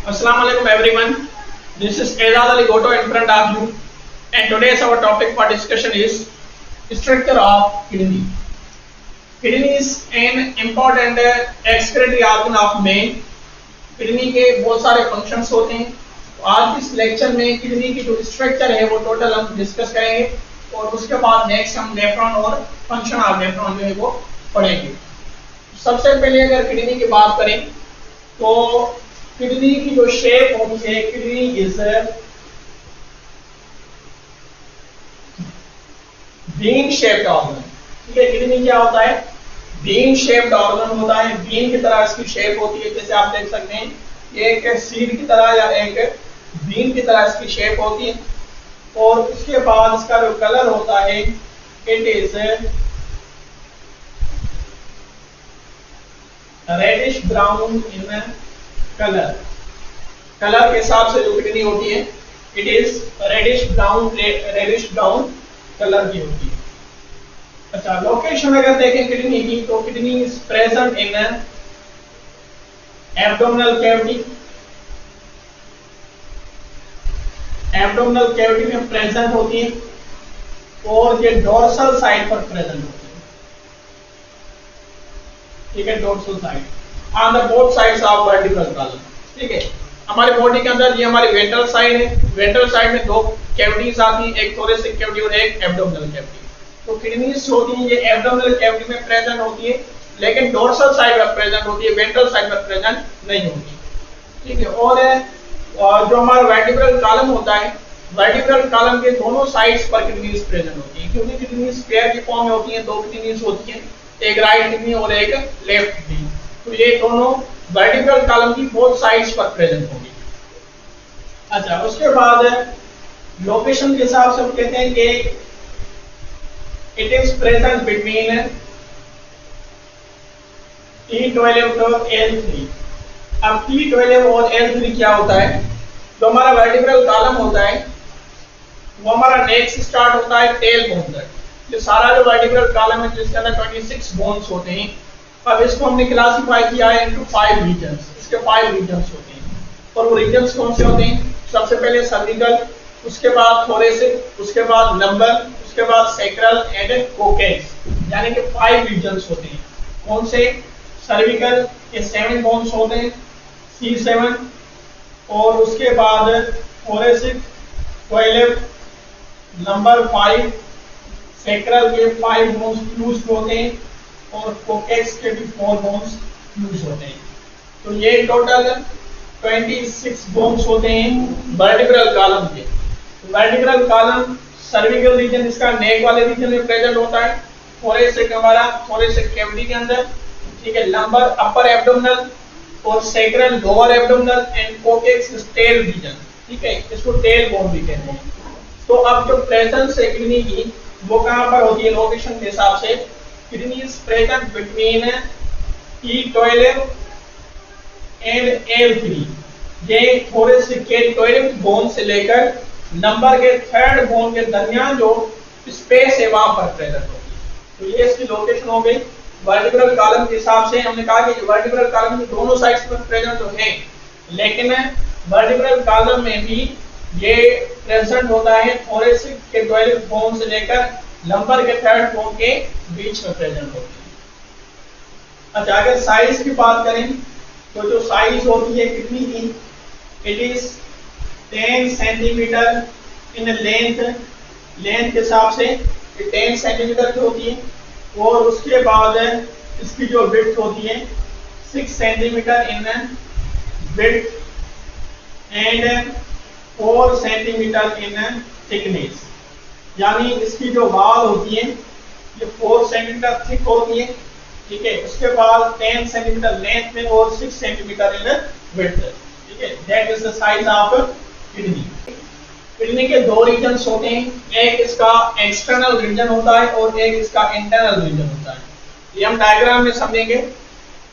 Assalamu alaikum everyone. This is Ezad Ali Goto in front of you, and today's our topic for discussion is structure of kidney. Kidney is an important excretory organ of man. Kidney के बहुत सारे functions होते हैं। तो आज इस lecture में kidney की जो स्ट्रक्चर है वो टोटल हम डिस्कस करेंगे और उसके बाद नेक्स्ट हम नेफ्रॉन और फंक्शन ऑफ नेफ्रॉन जो है वो पढ़ेंगे। सबसे पहले अगर किडनी की बात करें तो किडनी की जो शेप होती है, kidney is bean shaped organ. ठीक है, किडनी क्या होता है? बीन शेप्ड ऑर्गन होता है। बीन की तरह इसकी शेप होती है, जैसे आप देख सकते हैं एक सीड की तरह या एक बीन की तरह इसकी शेप होती है। और उसके बाद इसका जो कलर होता है it is reddish brown in colour. Colour के हिसाब से जो किडनी होती है it is reddish brown colour की होती है। अच्छा, लोकेशन अगर देखें किडनी की तो kidney is present in abdominal cavity. Abdominal cavity में प्रेजेंट होती है और ये डोर्सल साइड पर प्रेजेंट होती है। ठीक है, dorsal side on the both sides of vertebral column. ठीक है, हमारी बॉडी के अंदर ये हमारी वेंट्रल साइड है। वेंट्रल साइड में दो कैविटीज आती हैं, एक थोरेसिक कैविटी और एक एब्डोमिनल कैविटी। तो किडनीज होती है ये एब्डोमिनल कैविटी में प्रेजेंट होती है, लेकिन डोर्सल साइड पर प्रेजेंट होती है, वेंट्रल साइड पर प्रेजेंट नहीं होती। ठीक है, और जो हमारा वर्टिब्रल कॉलम होता है, वर्टिब्रल कॉलम के दोनों साइड्स पर किडनीज प्रेजेंट होती है, क्योंकि किडनीज पेयर की फॉर्म में होती है। दो किडनीज होती है, एक राइट किडनी और एक लेफ्ट किडनी। तो ये दोनों वर्टिब्रल कॉलम की बोथ साइड्स पर प्रेजेंट होगी। अच्छा, उसके बाद लोकेशन के हिसाब से हम कहते हैं कि it is present between T12 to L3। अब T12 और L3 क्या होता है? जो हमारा वर्टिब्रल कॉलम होता है वो हमारा नेक से स्टार्ट होता है टेल बोन तक। ये सारा जो वर्टिब्रल कॉलम है जिसके अंदर 26 बोन्स होते हैं। अब इसको हमने क्लासिफाई किया है इनटू 5 रीजन्स। इसके 5 रीजन्स होते हैं और वो रीजन्स कौन से होते हैं? सबसे पहले सर्विकल, उसके बाद थोरेसिक, उसके बाद लंबर, उसके बाद सैक्रल एंड कोकेक्स, यानी कि 5 रीजन्स होते हैं। कौन से? सर्विकल के 7 बोन्स होते हैं, C7, और उसके बाद थोरेसिक 12, लंबर 5, सैक्रल के 5 बोन्स फ्यूज होते हैं और कोकेक्स के भी 4 बोन्स फ्यूज होते हैं। तो ये टोटल 26 बोन्स होते हैं वर्टिब्रल कॉलम के। वर्टिब्रल कॉलम सर्विकल रीजन इसका नेक वाले रीजन में प्रेजेंट होता है, थोरेसिक हमारा थोरेसिक कैविटी के अंदर। ठीक है, लंबर अपर एब्डोमिनल और sacral lower abdominal and coccyx tail region. ठीक है, इसको टेल बोन भी कहते हैं। तो अब जो प्रेजेंस है किडनी की वो कहां पर होती है लोकेशन के हिसाब से? Kidney is present between T12 and L3। ये थोरेसिक के 12th बोन से लेकर नंबर के 3rd बोन के दरमियान जो स्पेस है वहां पर प्रेजेंट होगी। तो ये इसकी लोकेशन हो गई। वर्टिब्रल कॉलम के हिसाब से हमने कहा कि वर्टिब्रल कॉलम की दोनों साइड्स पर प्रेजेंट तो है, लेकिन वर्टिब्रल कॉलम में भी ये प्रेजेंट होता है थोरेसिक के 12th बोन से लेकर लंबर के 3rd बोन के बीच में प्रेजेंट होती है। अच्छा, अगर साइज की बात करें तो जो साइज होती है किडनी की it is 10 centimetre in length. Length के हिसाब से 10 सेंटीमीटर की होती है और उसके बाद इसकी जो विड्थ होती है 6 centimetre in width and 4 centimetre in thickness. यानी इसकी जो वॉल होती है ये 4 सेंटीमीटर थिक होती है। ठीक है, उसके बाद 10 सेंटीमीटर लेंथ में और 6 सेंटीमीटर इन विड्थ। ठीक है, that is the size of kidney. Kidney के 2 रीजन्स होते हैं, एक इसका एक्सटर्नल रीजन होता है और एक इसका इंटरनल रीजन होता है। ये हम डायग्राम में समझेंगे।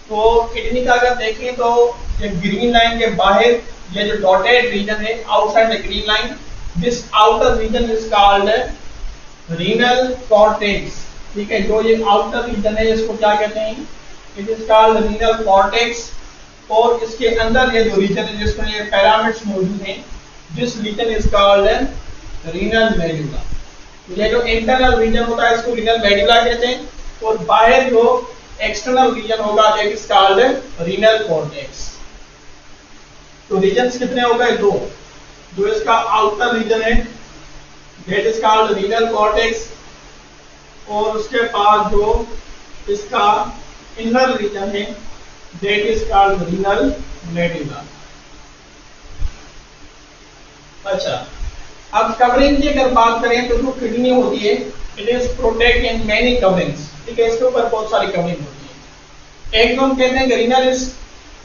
तो किडनी का अगर देखें तो ये ग्रीन लाइन के बाहर ये जो डॉटेड रीजन है outside the green line, this outer region is called renal cortex. ठीक है, जो ये आउटर रीजन है इसको क्या कहते हैं? It is called renal cortex और इसके अंदर ये जो रीजन है जिसमें ये पिरामिड्स मौजूद हैं, this region is called renal medulla. ये जो इंटरनल रीजन होता है इसको रीनल मेडुला कहते हैं, और बाहर जो एक्सटर्नल रीजन होगा that is called renal cortex. तो रीजन्स कितने हो गए? दो। जो इसका आउटर रीजन है that is called renal cortex, और उसके पास जो इसका इनर रीजन है that is called renal medulla. अच्छा, अब कवरिंग की अगर बात करें तो जो किडनी होती है it is protect in many coverings. ठीक है, इसके ऊपर बहुत सारी कवरिंग होती है। एक तो हम कहते हैं रीनल इज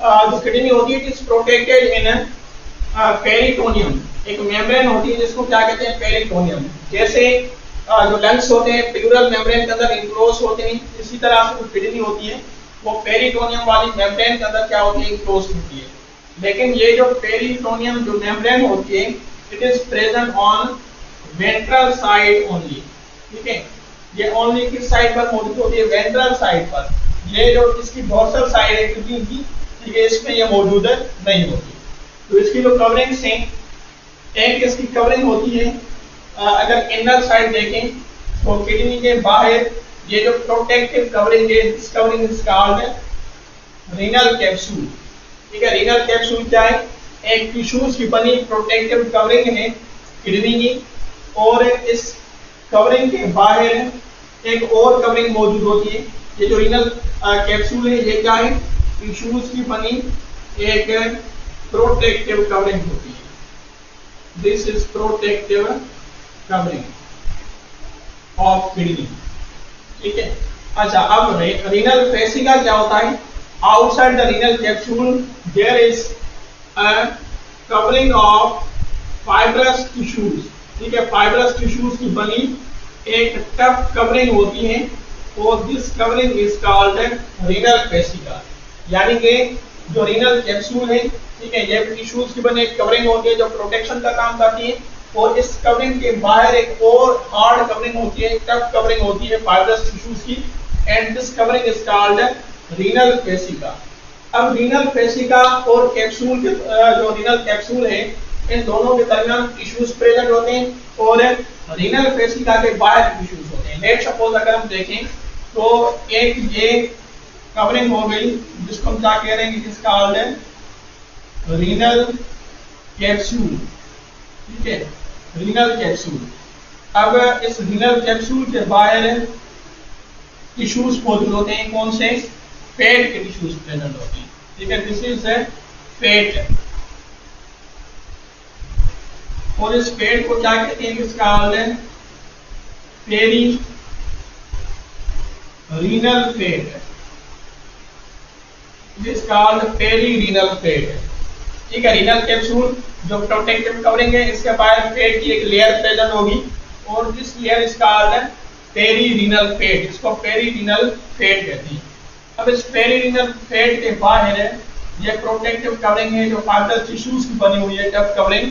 जो किडनी होती है it is protected in peritoneum. एक मेम्ब्रेन होती है जिसको क्या कहते हैं? पेरिटोनियम। जैसे जो लंग्स होते हैं प्लूरल मेम्ब्रेन के अंदर इनक्लोज होते हैं, इसी तरह से जो किडनी होती है वो पेरिटोनियम वाली मेम्ब्रेन के अंदर क्या होती है? इनक्लोज होती है। लेकिन ये जो पेरिटोनियम जो मेम्ब्रेन होती है it is present on ventral side only. ठीक है, ये ओनली किस साइड पर मौजूद होती है? वेंट्रल साइड पर। ये जो इसकी डोर्सल साइड है किडनी की, ठीक है, इसमें ये मौजूद नहीं होती। तो इसकी जो कवरिंग्स हैं, एक इसकी कवरिंग होती है अगर इनर साइड देखें तो किडनी के बाहर ये जो प्रोटेक्टिव कवरिंग है this covering is called renal capsule. ठीक है, रीनल कैप्सूल क्या है? एक टिश्यूज की बनी प्रोटेक्टिव कवरिंग है किडनी की, और इस कवरिंग के बाहर एक और कवरिंग मौजूद होती है। ये जो रीनल कैप्सूल है ये क्या है? टिश्यूज की बनी एक प्रोटेक्टिव कवरिंग होती है। This is protective covering of kidney. ठीक है, अच्छा, अब रीनल फेसिका क्या होता है? Outside the renal capsule there is a covering of fibrous tissues. ठीक है, फाइब्रस टिश्यूज की बनी एक टफ कवरिंग होती है, और this covering is called renal fascia. यानी कि जो रीनल कैप्सूल है, ठीक है, ये टिश्यूज की बनी एक कवरिंग होती है जो प्रोटेक्शन का काम करती है, और इस कवरिंग के बाहर एक और हार्ड कवरिंग होती है, टफ कवरिंग होती है फाइब्रस टिश्यूज की, and this covering is called renal fascia. अब रीनल फेसिका और कैप्सूल के जो रीनल कैप्सूल है इन दोनों के दरमियान टिश्यूज प्रेजेंट होते हैं, और रीनल फेसिका के बाहर टिश्यूज होते हैं। लेट सपोज अगर हम देखें तो एक ये कवरिंग हो गई जिसको हम क्या कह रहे हैं? It is called renal capsule. ठीक है, रीनल कैप्सूल। अब इस रीनल कैप्सूल के बाहर टिश्यूज मौजूद होते हैं। कौन से? फेट के टिश्यूज प्रेजेंट होते हैं। ठीक है, दिस इज फेट, और इस फेट को क्या कहते हैं? इसका perirenal fat. This called perirenal fat. ठीक है, रीनल कैप्सूल जो प्रोटेक्टिव कवरिंग है इसके बाहर फेट की एक लेयर प्रेजेंट होगी, और this layer is called perirenal fat. इसको पेरी रीनल फेट कहते हैं। अब इस पेरी रीनल फेट के बाहर ये प्रोटेक्टिव कवरिंग है जो फाइब्रस टिश्यूज की बनी हुई है, टफ कवरिंग,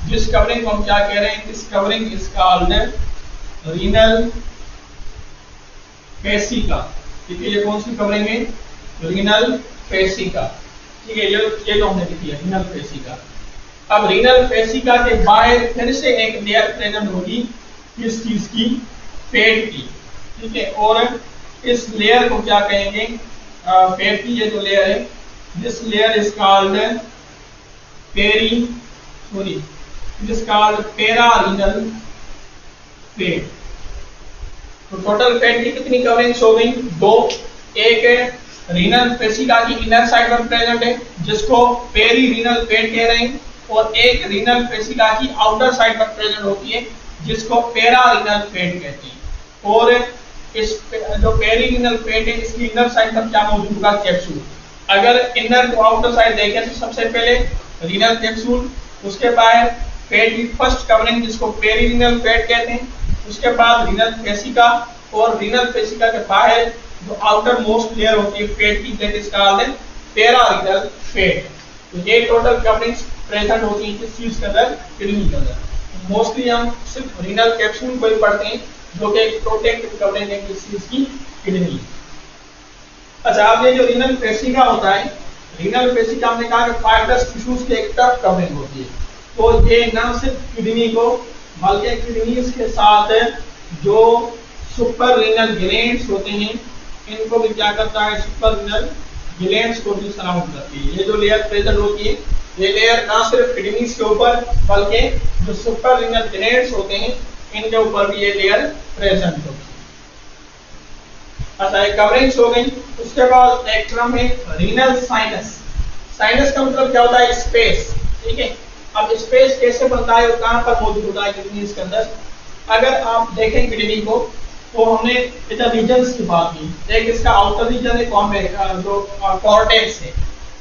जिस कवरिंग को हम क्या कह रहे हैं? This covering is called renal fascia. ठीक है, ये कौन सी कवरिंग है? Renal fascia. ठीक है, ये जो हमने लिखी है रीनल फेसिका। अब रीनल फेसिका के बाहर फिर से एक लेयर प्रेजेंट होगी किस चीज की? फेट की। ठीक है, और इस लेयर को क्या कहेंगे? फेट की ये जो लेयर है दिस लेयर इज कॉल्ड पेरा रीनल फेट। तो टोटल फेट की कितनी कवरिंग्स हो गई? दो। एक रीनल फेसिका की इनर साइड पर प्रेजेंट है जिसको पेरी रीनल फेट कह रहे हैं, और एक रीनल फेसिका की आउटर साइड पर प्रेजेंट होती है जिसको पेरा रीनल फेट कहते हैं। और इस जो पेरी रीनल फेट है इसकी इनर साइड पर क्या मौजूद होगा? कैप्सूल। अगर इनर टू आउटर साइड देखें तो सबसे पहले रीनल कैप्सूल, उसके बाद फेट की फर्स्ट कवरिंग जिसको पेरी रीनल फेट कहते हैं, उसके बाद रीनल फेसिका, और रीनल फेसिका के बाहर जो आउटर मोस्ट लेयर होती है फेट की दैट इज कॉल्ड पेरा रीनल फेट। तो ये टोटल कवरिंग्स प्रेजेंट होती है किस चीज के अंदर? किडनी के अंदर। मोस्टली हम सिर्फ रीनल कैप्सूल को ही पढ़ते हैं जो कि एक प्रोटेक्टिव कवरिंग है किस चीज की? किडनी। अच्छा, अब ये जो रीनल फेसिका होता है रीनल वेसिकल हमने कहा कि फाइब्रस टिश्यूज की एक टफ कवरिंग होती है। तो ये न सिर्फ किडनी को बल्कि किडनीज के साथ जो सुपर रीनल ग्लैंड्स होते हैं इनको भी क्या करता है, सुपर रीनल ग्लैंड्स को भी सराउंड करती है। ये जो लेयर प्रेजेंट होती है ये लेयर न सिर्फ किडनीज के ऊपर बल्कि जो सुपर रीनल ग्लैंड्स होते हैं इनके ऊपर भी ये लेयर प्रेजेंट होती है। अच्छा, ये कवरिंग्स हो गई। उसके बाद एक टर्म है रीनल साइनस। साइनस का मतलब क्या होता है, स्पेस। ठीक है, अब स्पेस कैसे बनता है और कहां पर मौजूद होता है किडनीज के अंदर। अगर आप देखें किडनी को तो हमने इधर रीजन्स की बात की। एक इसका आउटर रीजन है जो कॉर्टेक्स है।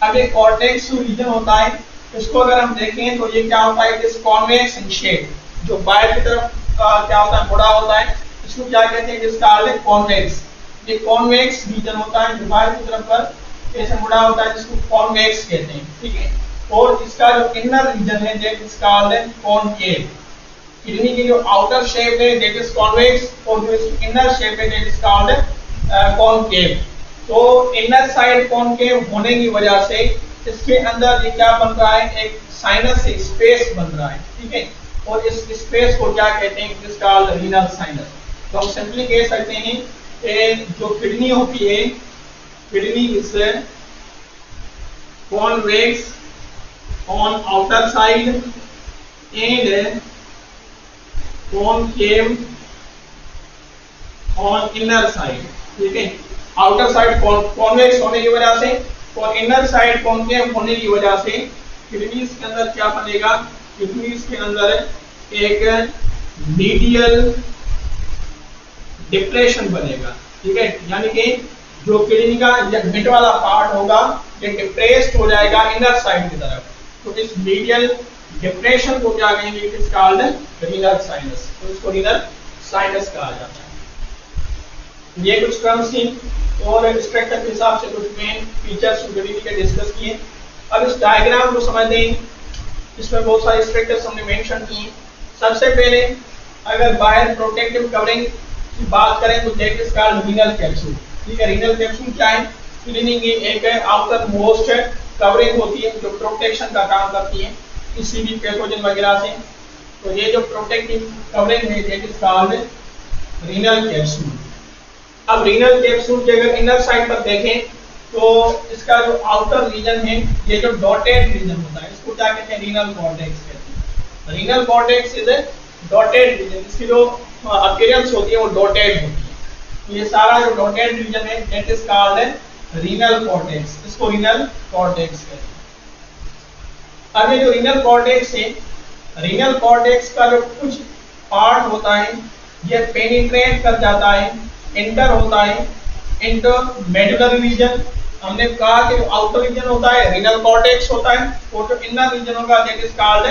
अब ये कॉर्टेक्स जो रीजन होता है इसको अगर हम देखें तो ये क्या होता है, it is convex in shape. जो बाहर की तरफ क्या होता है, मुड़ा होता है, इसको क्या कहते हैं, जिसका अर्थ है कॉन्वेक्स। ये कॉन्वेक्स रीजन होता है जो बाहर की तरफ पर ऐसे मुड़ा होता है, जिसको कॉन्वेक्स कहते हैं। ठीक है, और इसका जो इनर रीजन है that is called concave. Kidney की जो आउटर शेप है दैट इज कॉन्वेक्स और जो इसकी इनर शेप है दैट इज कॉल्ड कॉनकेव। तो इनर साइड कॉनकेव होने की वजह से इसके अंदर ये क्या बन रहा है, एक साइनस से स्पेस बन रहा है। ठीक है, और इस स्पेस को क्या कहते हैं, it is called renal sinus. तो हम सिंपली कह सकते हैं कि जो किडनी होती है, kidney is convex on outer side and concave on inner side। ठीक है, आउटर साइड कॉन्वेक्स होने की वजह से और इनर साइड कॉन्केव होने की वजह से किडनीज के अंदर क्या बनेगा, किडनीज के अंदर एक मीडियल डिप्रेशन बनेगा। ठीक है, यानी कि जो किडनी का मिड वाला पार्ट होगा ये डिप्रेस्ड हो जाएगा इनर साइड की तरफ। तो इस मीडियल डिप्रेशन को क्या कहेंगे, it is called renal sinus. तो इसको रीनल साइनस कहा जाता है। ये कुछ टर्म्स थी और स्ट्रक्चर के हिसाब से कुछ मेन फीचर्स किडनी के डिस्कस किए। अब इस डायग्राम को समझ लें, इसमें बहुत सारे स्ट्रक्चर्स हमने मेंशन किए। सबसे पहले अगर बाहर प्रोटेक्टिव कवरिंग की बात करें तो that is called renal capsule. ठीक है, रीनल कैप्सूल क्या है, किडनी की एक आउटर मोस्ट कवरिंग होती है जो प्रोटेक्शन का काम करती है किसी भी पैथोजन वगैरह से। तो ये जो प्रोटेक्टिव कवरिंग है that is called renal capsule. अब रीनल कैप्सूल के अगर इनर साइड पर देखें तो इसका जो आउटर रीजन है ये जो डॉटेड रीजन होता है इसको क्या कहते हैं, रीनल कॉर्टेक्स कहते हैं। Renal cortex is a dotted region. इसकी जो अपीयरेंस होती है वो डॉटेड होती है। ये सारा जो डॉटेड रीजन है that is called renal cortex. इसको रीनल कॉर्टेक्स कहते हैं। अब ये जो रीनल कॉर्टेक्स है, रीनल कॉर्टेक्स का जो कुछ पार्ट होता है ये पेनिट्रेट कर जाता है, एंटर होता है इनटू मेडुलरी रीजन। हमने कहा कि आउटर रीजन होता है रीनल कॉर्टेक्स होता है और जो इनर रीजन होगा that is called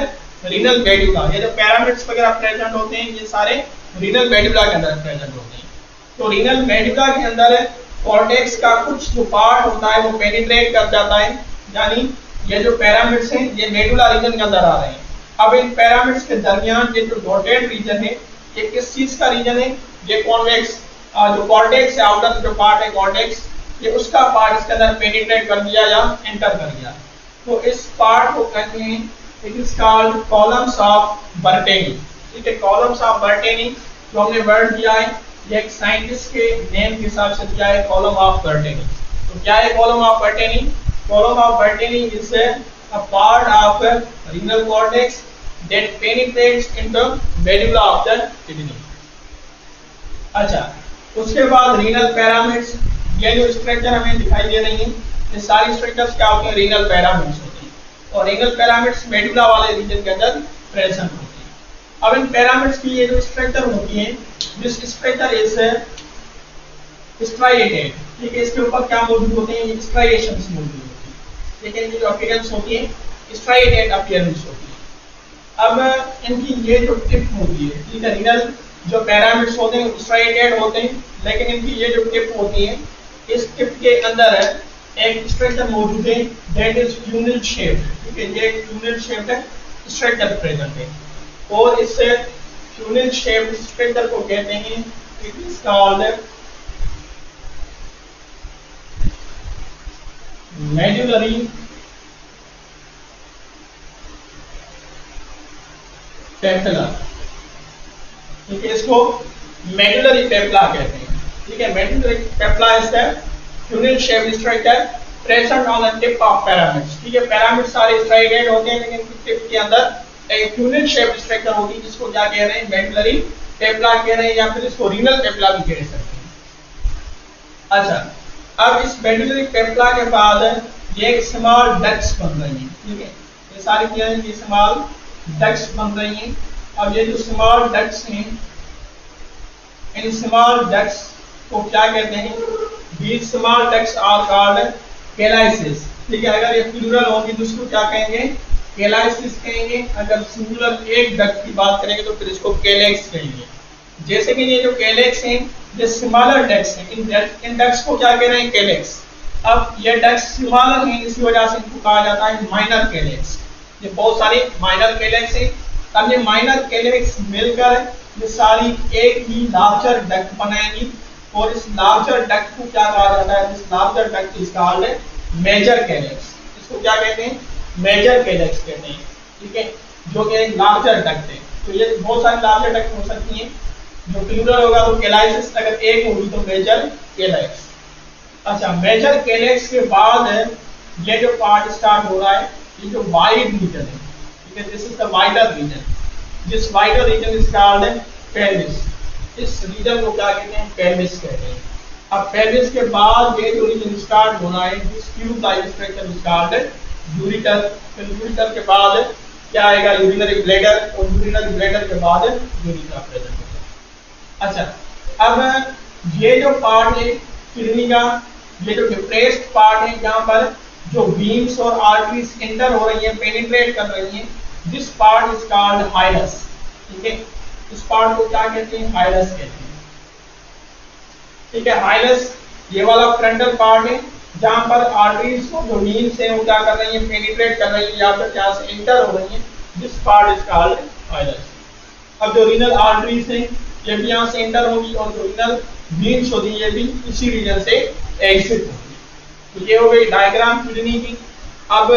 renal medulla. ये जो पैरामिड्स वगैरह प्रेजेंट होते हैं ये सारे रीनल मेडुला के अंदर प्रेजेंट होते हैं। तो रीनल मेडुला के अंदर कॉर्टेक्स का कुछ जो पार्ट होता है वो पेनिट्रेट कर जाता है, यानी ये जो पैरामिड्स हैं ये मेडुला रीजन के अंदर आ रहे हैं। अब इन पैरामिड्स के दरमियान ये जो डॉटेड रीजन है ये किस चीज का रीजन है, ये कॉन्वेक्स जो कॉर्टेक्स है, आउटर जो पार्ट है कॉर्टेक्स, ये उसका पार्ट इसके अंदर पेनिट्रेट कर दिया या एंटर कर गया। तो इस पार्ट को कहते हैं, it is called columns of Bertini. ठीक है, कॉलम्स ऑफ बर्टेनी जो हमने वर्ड दिया है ये एक साइंटिस्ट के नेम के हिसाब से दिया है, कॉलम ऑफ बर्टेनी। तो क्या है column of Bertini? Column of Bertini is a part of renal cortex that penetrates into medulla of the kidney। अच्छा, उसके बाद रीनल पैरामिड्स, ये जो स्ट्रक्चर हमें दिखाई दे रही है ये सारी स्ट्रक्चर्स क्या होती हैं, रीनल पैरामिड्स होती हैं। और रीनल पैरामिड्स मेडुला वाले रीजन के अंदर प्रेजेंट होती है। अब इन पैरामिड्स की ये जो स्ट्रक्चर होती है, दिस स्ट्रक्चर इज स्ट्राइएटेड। ठीक है, इसके ऊपर क्या मौजूद होते हैं, स्ट्राइएशंस मौजूद होती है, लेकिन इनकी जो अपीयरेंस होती है स्ट्राइएटेड अपीयरेंस होती है। अब इनकी ये जो टिप होती है, ठीक है, रीनल जो पैरामिड्स होते हैं स्ट्राइएटेड होते हैं, लेकिन इनकी ये जो टिप होती है इस टिप के अंदर एक स्ट्रक्चर मौजूद है दैट इज फ्यूनल शेप्ड। ठीक है, ये फ्यूनल शेप्ड स्ट्रक्चर प्रेजेंट है और इस फ्यूनल शेप्ड स्ट्रक्चर को कहते हैं, it is called medullary papilla, ठीक है, इसको मेडुलरी पेप्ला कहते हैं। ठीक है, medullary papilla is the funnel shape structure present on the tip of pyramids. ठीक है, पिरामिड सारे स्ट्राइगेड होते हैं, लेकिन टिप के अंदर एक ट्यूनिल शेप स्ट्रक्चर होती है, जिसको क्या कह रहे हैं, मेडुलरी पेप्ला कह रहे हैं, या फिर इसको रीनल पेप्ला भी कह सकते हैं। अच्छा, अब इस मेडुलरी पेप्ला के बाद ये एक स्मॉल डक्ट्स बन रही हैं। ठीक है, ये सारी क्या है, ये स्मॉल डक्ट्स बन रही हैं। अब ये जो स्मॉल डक्ट्स हैं, इन स्मॉल डक्ट्स को क्या कहते हैं, these small ducts are called कैलाइसिस। ठीक है, अगर ये प्लूरल होंगी तो इसको क्या कहेंगे, कैलाइसिस कहेंगे। अगर सिंगुलर एक डक्ट की बात करेंगे तो फिर इसको कैलेक्स कहेंगे। जैसे कि ये जो कैलेक्स हैं, ये स्मॉलर डक्ट्स हैं, इन डक्ट्स को क्या कह रहे हैं, कैलेक्स। अब ये डक्ट्स स्मॉलर हैं, इसी वजह से इनको कहा जाता है माइनर कैलेक्स। ये बहुत सारी माइनर कैलेक्स हैं। अब ये माइनर कैलेक्स मिलकर ये सारी एक ही लार्जर डक्ट बनाएंगी, और इस लार्जर डक्ट को क्या कहा जाता है, इस larger duct is called major calyx. इसको क्या कहते हैं, मेजर कैलेक्स कहते हैं। ठीक है, जो कि एक लार्जर डक्ट है। तो ये बहुत सारी लार्जर डक्ट हो सकती हैं। जो प्लूरल होगा तो कैलाइसिस, अगर एक होगी तो मेजर कैलेक्स। अच्छा, मेजर कैलेक्स के बाद ये जो पार्ट स्टार्ट हो रहा है, ये जो वाइड रीजन है, ठीक है, this is the wider region. This wider region is called pelvis. इस रीजन को क्या कहते हैं, पेल्विस कहते हैं। अब पेल्विस के बाद ये जो रीजन स्टार्ट होना है, this tube like structure is called ureter. फिर यूरिटर के बाद क्या आएगा, यूरिनरी ब्लैडर, और यूरिनरी ब्लैडर के बाद यूरिथ्रा प्रेजेंट होगा। अच्छा, अब ये जो पार्ट है किडनी का, ये जो डिप्रेस्ड पार्ट है, जहां पर जो वीन्स और आर्टरीज एंटर हो रही है, पेनिट्रेट कर रही है, दिस पार्ट इज कॉल्ड हाइलस। ठीक है, इस पार्ट को क्या कहते हैं, हाइलस कहते हैं। ठीक है, हाइलस ये वाला फ्रंटल पार्ट है, जहां पर आर्टरीज और जो वीन्स हैं वो क्या कर रही है, पेनिट्रेट कर रही है, या फिर क्या से एंटर हो रही है, दिस पार्ट इज कॉल्ड हाइलस। अब जो रीनल आर्टरीज हैं ये भी यहाँ से एंटर होगी, और जो रीनल वीन्स होती है ये भी इसी रीजन से एग्जिट होगी। तो ये हो गई डायग्राम किडनी की। अब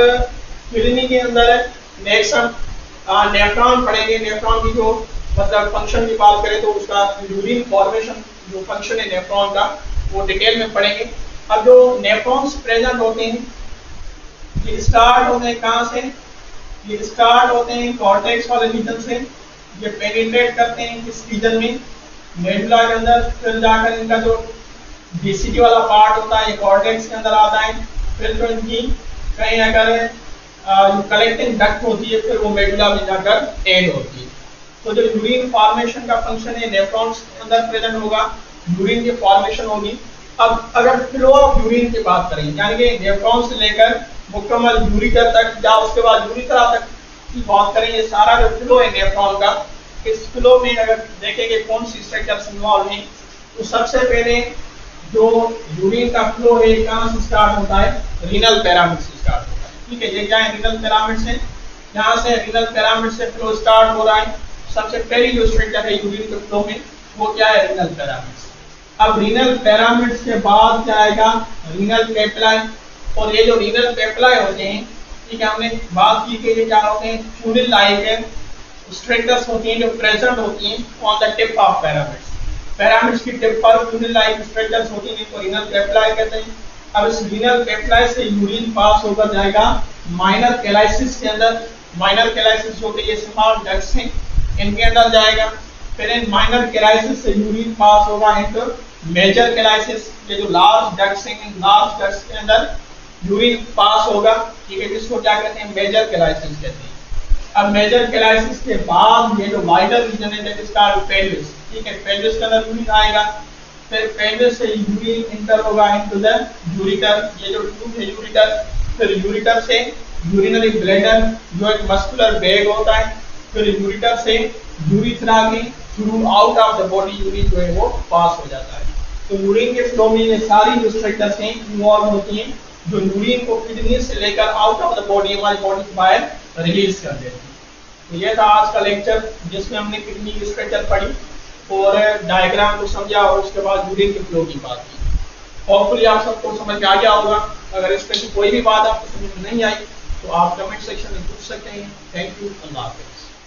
किडनी के अंदर नेक्स्ट हम नेफ्रॉन पढ़ेंगे। नेफ्रॉन की जो मतलब फंक्शन की बात करें तो उसका यूरिन फॉर्मेशन जो फंक्शन है नेफ्रॉन का, वो डिटेल में पढ़ेंगे। अब जो नेफ्रॉन्स प्रेजेंट होते हैं, ये स्टार्ट होते हैं कहाँ से, ये स्टार्ट होते हैं कॉर्टेक्स वाले रीजन से। ये पेनिट्रेट करते हैं किस रीजन में, मेडुला के अंदर। फिर जाकर इनका जो डीसीटी वाला पार्ट होता है ये कॉर्टेक्स के अंदर आता है। फिर जो इनकी कहीं अगर जो कलेक्टिंग डक्ट होती है, फिर वो मेडुला में जाकर एंड होती है। तो जो यूरिन फॉर्मेशन का फंक्शन है नेफ्रॉन्स के अंदर प्रेजेंट होगा, यूरिन की फॉर्मेशन होगी। अब अगर फ्लो ऑफ यूरिन की बात करें, यानी कि नेफ्रॉन से लेकर मुकम्मल यूरिटर तक या उसके बाद यूरिथ्रा तक की बात करें, ये सारा जो फ्लो है नेफ्रॉन का, इस फ्लो में अगर देखेंगे कौन सी स्ट्रक्चर्स इन्वॉल्व हैं, तो सबसे पहले जो यूरिन का फ्लो है कहाँ से स्टार्ट होता है, रीनल पिरामिड से स्टार्ट होता है। ठीक है, ये क्या है, रीनल पिरामिड से। यहाँ से रीनल पिरामिड से फ्लो स्टार्ट हो रहा है। सबसे पहली जो स्ट्रक्चर है यूरिन के फ्लो में वो क्या है, रीनल पिरामिड्स। अब रीनल पिरामिड्स के बाद क्या आएगा, रीनल पेप्लाई। और ये जो रीनल पेप्लाई होते हैं, ठीक है, हमने बात की कि ये क्या होते हैं, ट्यूनिल लाइक स्ट्रक्चर्स होती हैं जो प्रेजेंट होती हैं on the tip of pyramids. Pyramids की टिप पर ट्यूनिल लाइक स्ट्रक्चर्स होती हैं, तो रीनल पेप्लाई कहते हैं। अब इस रीनल पेप्लाई से यूरिन पास होकर जाएगा माइनर कैलाइसिस के अंदर। माइनर कैलाइसिस जो कि ये स्मॉल डक्ट्स हैं, इनके अंदर जाएगा। फिर इन माइनर कैलाइसिस से यूरिन पास होगा इनटू मेजर कैलाइसिस। ये जो लार्ज डक्ट्स हैं, इन लार्ज डक्ट्स के अंदर यूरिन पास होगा। ठीक है, जिसको क्या कहते हैं, मेजर कैलाइसिस कहते हैं। अब मेजर कैलाइसिस के बाद ये जो वाइडर रीजन है दैट इज कॉल्ड पेल्विस। ठीक है, पेल्विस के अंदर यूरिन आएगा। फिर पेल्विस से यूरिन इंटर होगा इनटू द यूरिटर। ये जो ट्यूब है यूरिटर। फिर यूरिटर से यूरिनरी ब्लैडर जो एक मस्कुलर बैग होता है। फिर यूरिटर से यूरिथ्रा के through out of the body urine जो है वो पास हो जाता है। तो यूरिन के फ्लो में ये सारी जो स्ट्रक्चर्स हैं इन्वॉल्व होती हैं, जो यूरिन को किडनी से लेकर आउट ऑफ द बॉडी हमारी बॉडी से बाहर रिलीज कर देती है। तो ये था आज का लेक्चर, जिसमें हमने किडनी की स्ट्रक्चर पढ़ी और डायग्राम को समझा, और उसके बाद यूरिन के फ्लो की बात की। होपफुली आप सबको समझ में आ गया होगा। अगर इसमें से कोई भी बात आपको समझ में नहीं आई तो आप कमेंट सेक्शन में पूछ सकते हैं। थैंक यू, अल्लाह हाफिज़।